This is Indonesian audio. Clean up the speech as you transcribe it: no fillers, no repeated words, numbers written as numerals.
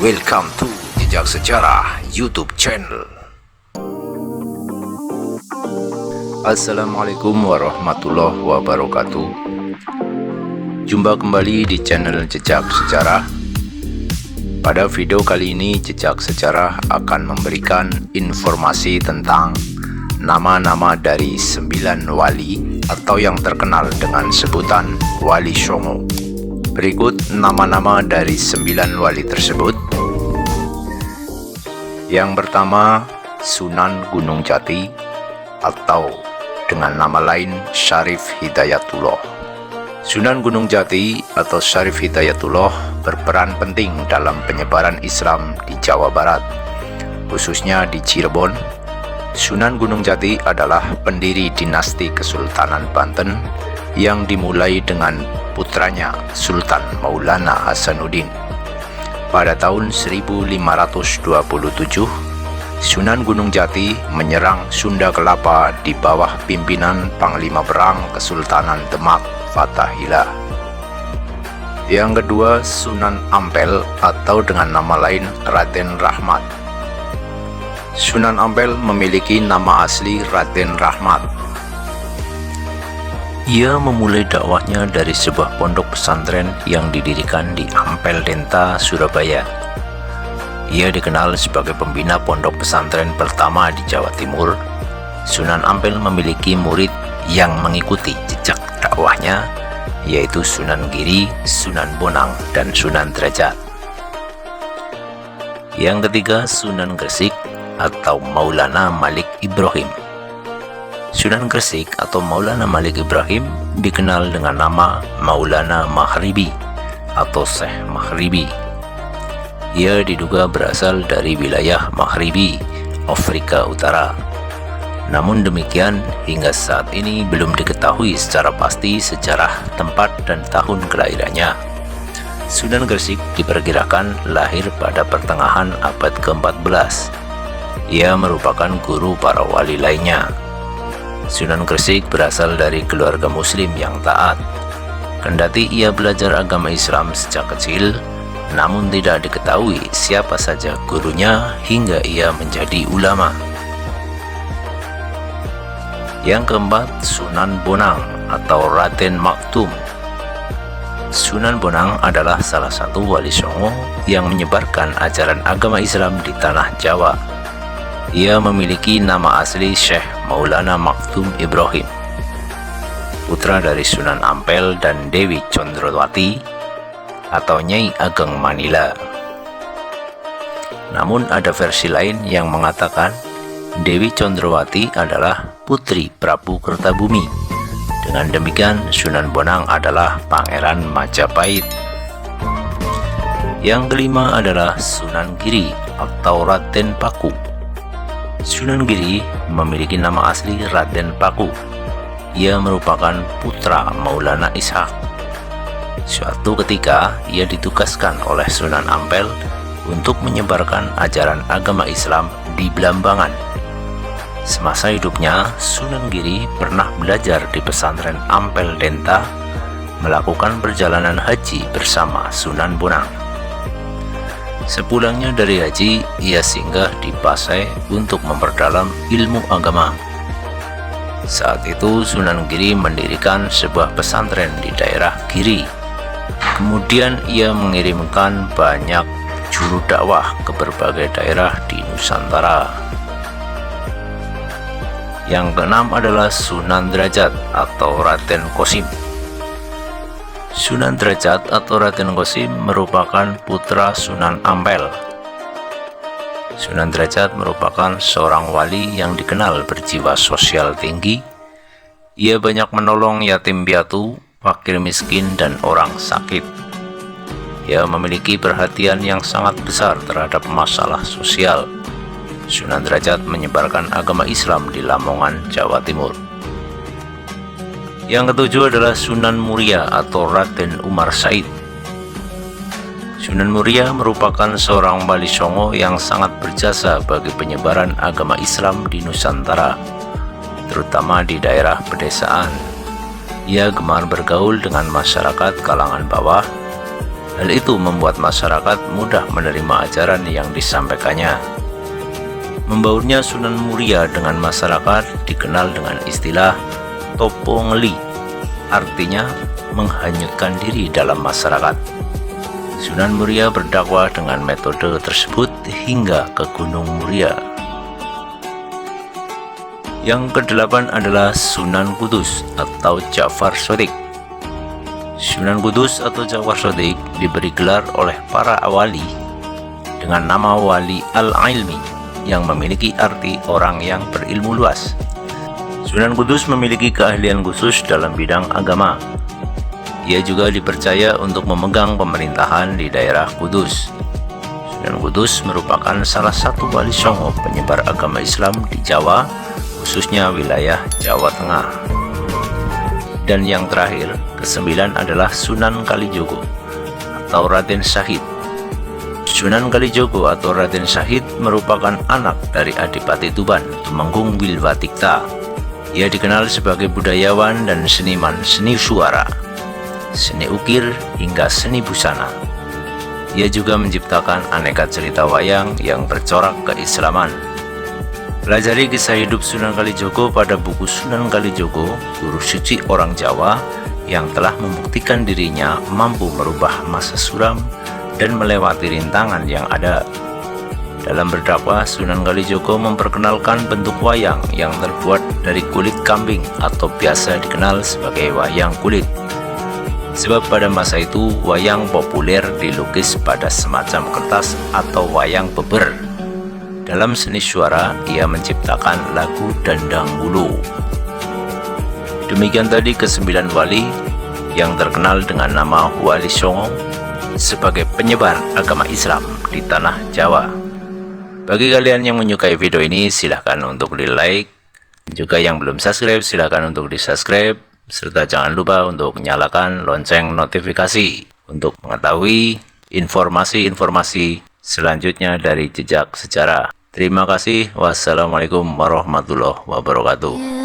Welcome to Jejak Sejarah YouTube channel. Assalamualaikum warahmatullahi wabarakatuh. Jumpa kembali di channel Jejak Sejarah. Pada video kali ini Jejak Sejarah akan memberikan informasi tentang nama-nama dari 9 wali atau yang terkenal dengan sebutan Wali Songo. Berikut nama-nama dari 9 wali tersebut. Yang pertama, Sunan Gunung Jati atau dengan nama lain Syarif Hidayatullah. Sunan Gunung Jati atau Syarif Hidayatullah berperan penting dalam penyebaran Islam di Jawa Barat, khususnya di Cirebon. Sunan Gunung Jati adalah pendiri dinasti Kesultanan Banten yang dimulai dengan putranya Sultan Maulana Hasanuddin. Pada tahun 1527, Sunan Gunung Jati menyerang Sunda Kelapa di bawah pimpinan Panglima Perang Kesultanan Demak Fathahillah. Yang kedua, Sunan Ampel atau dengan nama lain Raden Rahmat. Sunan Ampel memiliki nama asli Raden Rahmat. Ia memulai dakwahnya dari sebuah pondok pesantren yang didirikan di Ampel Denta, Surabaya. Ia dikenal sebagai pembina pondok pesantren pertama di Jawa Timur. Sunan Ampel memiliki murid yang mengikuti jejak dakwahnya, yaitu Sunan Giri, Sunan Bonang, dan Sunan Derajat. Yang ketiga, Sunan Gresik atau Maulana Malik Ibrahim. Sunan Gresik atau Maulana Malik Ibrahim dikenal dengan nama Maulana Maghribi atau Syekh Maghribi. Ia diduga berasal dari wilayah Maghribi, Afrika Utara. Namun demikian, hingga saat ini belum diketahui secara pasti sejarah tempat dan tahun kelahirannya. Sunan Gresik diperkirakan lahir pada pertengahan abad ke-14. Ia merupakan guru para wali lainnya. Sunan Gresik berasal dari keluarga muslim yang taat. Kendati ia belajar agama Islam sejak kecil, namun tidak diketahui siapa saja gurunya hingga ia menjadi ulama. Yang keempat, Sunan Bonang atau Raden Maktum. Sunan Bonang adalah salah satu wali Songo yang menyebarkan ajaran agama Islam di tanah Jawa. Ia memiliki nama asli Syekh Maulana Maktum Ibrahim, putra dari Sunan Ampel dan Dewi Condrowati atau Nyai Ageng Manila. Namun ada versi lain yang mengatakan Dewi Condrowati adalah putri Prabu Kertabumi. Dengan demikian Sunan Bonang adalah Pangeran Majapahit. Yang kelima adalah Sunan Giri atau Raden Paku. Sunan Giri memiliki nama asli Raden Paku. Ia merupakan putra Maulana Ishak. Suatu ketika ia ditugaskan oleh Sunan Ampel untuk menyebarkan ajaran agama Islam di Blambangan. Semasa hidupnya, Sunan Giri pernah belajar di pesantren Ampel Denta, melakukan perjalanan haji bersama Sunan Bonang. Sepulangnya dari haji, ia singgah di Pasai untuk memperdalam ilmu agama. Saat itu Sunan Giri mendirikan sebuah pesantren di daerah Giri. Kemudian ia mengirimkan banyak juru dakwah ke berbagai daerah di Nusantara. Yang keenam adalah Sunan Derajat atau Raden Kosim. Sunan Derajat atau Raden Kosim merupakan putra Sunan Ampel. Sunan Derajat merupakan seorang wali yang dikenal berjiwa sosial tinggi. Ia banyak menolong yatim piatu, fakir miskin, dan orang sakit. Ia memiliki perhatian yang sangat besar terhadap masalah sosial. Sunan Derajat menyebarkan agama Islam di Lamongan, Jawa Timur. Yang ketujuh adalah Sunan Muria atau Raden Umar Said. Sunan Muria merupakan seorang wali Songo yang sangat berjasa bagi penyebaran agama Islam di Nusantara, terutama di daerah pedesaan. Ia gemar bergaul dengan masyarakat kalangan bawah. Hal itu membuat masyarakat mudah menerima ajaran yang disampaikannya. Membaurnya Sunan Muria dengan masyarakat dikenal dengan istilah topo ngeli, artinya menghanyutkan diri dalam masyarakat. Sunan Muria berdakwah dengan metode tersebut hingga ke Gunung Muria. Yang kedelapan adalah Sunan Kudus atau Ja'far Shadiq. Sunan Kudus atau Ja'far Shadiq diberi gelar oleh para wali dengan nama Wali Al-Ilmi yang memiliki arti orang yang berilmu luas. Sunan Kudus memiliki keahlian khusus dalam bidang agama. Ia juga dipercaya untuk memegang pemerintahan di daerah Kudus. Sunan Kudus merupakan salah satu wali songo penyebar agama Islam di Jawa, khususnya wilayah Jawa Tengah. Dan yang terakhir, kesembilan adalah Sunan Kalijogo atau Raden Syahid. Sunan Kalijogo atau Raden Syahid merupakan anak dari Adipati Tuban, Tumenggung Wilwatikta. Ia dikenal sebagai budayawan dan seniman seni suara, seni ukir, hingga seni busana. Ia juga menciptakan aneka cerita wayang yang bercorak keislaman. Pelajari kisah hidup Sunan Kalijogo pada buku Sunan Kalijogo, Guru Suci Orang Jawa, yang telah membuktikan dirinya mampu merubah masa suram dan melewati rintangan yang ada. Dalam berdakwah, Sunan Kalijogo memperkenalkan bentuk wayang yang terbuat dari kulit kambing atau biasa dikenal sebagai wayang kulit. Sebab pada masa itu, wayang populer dilukis pada semacam kertas atau wayang beber. Dalam seni suara, ia menciptakan lagu Dandang Wulu. Demikian tadi ke-9 wali yang terkenal dengan nama Wali Songo sebagai penyebar agama Islam di tanah Jawa. Bagi kalian yang menyukai video ini, silahkan untuk di-like. Juga yang belum subscribe, silahkan untuk di-subscribe. Serta jangan lupa untuk nyalakan lonceng notifikasi untuk mengetahui informasi-informasi selanjutnya dari Jejak Sejarah. Terima kasih. Wassalamualaikum warahmatullahi wabarakatuh.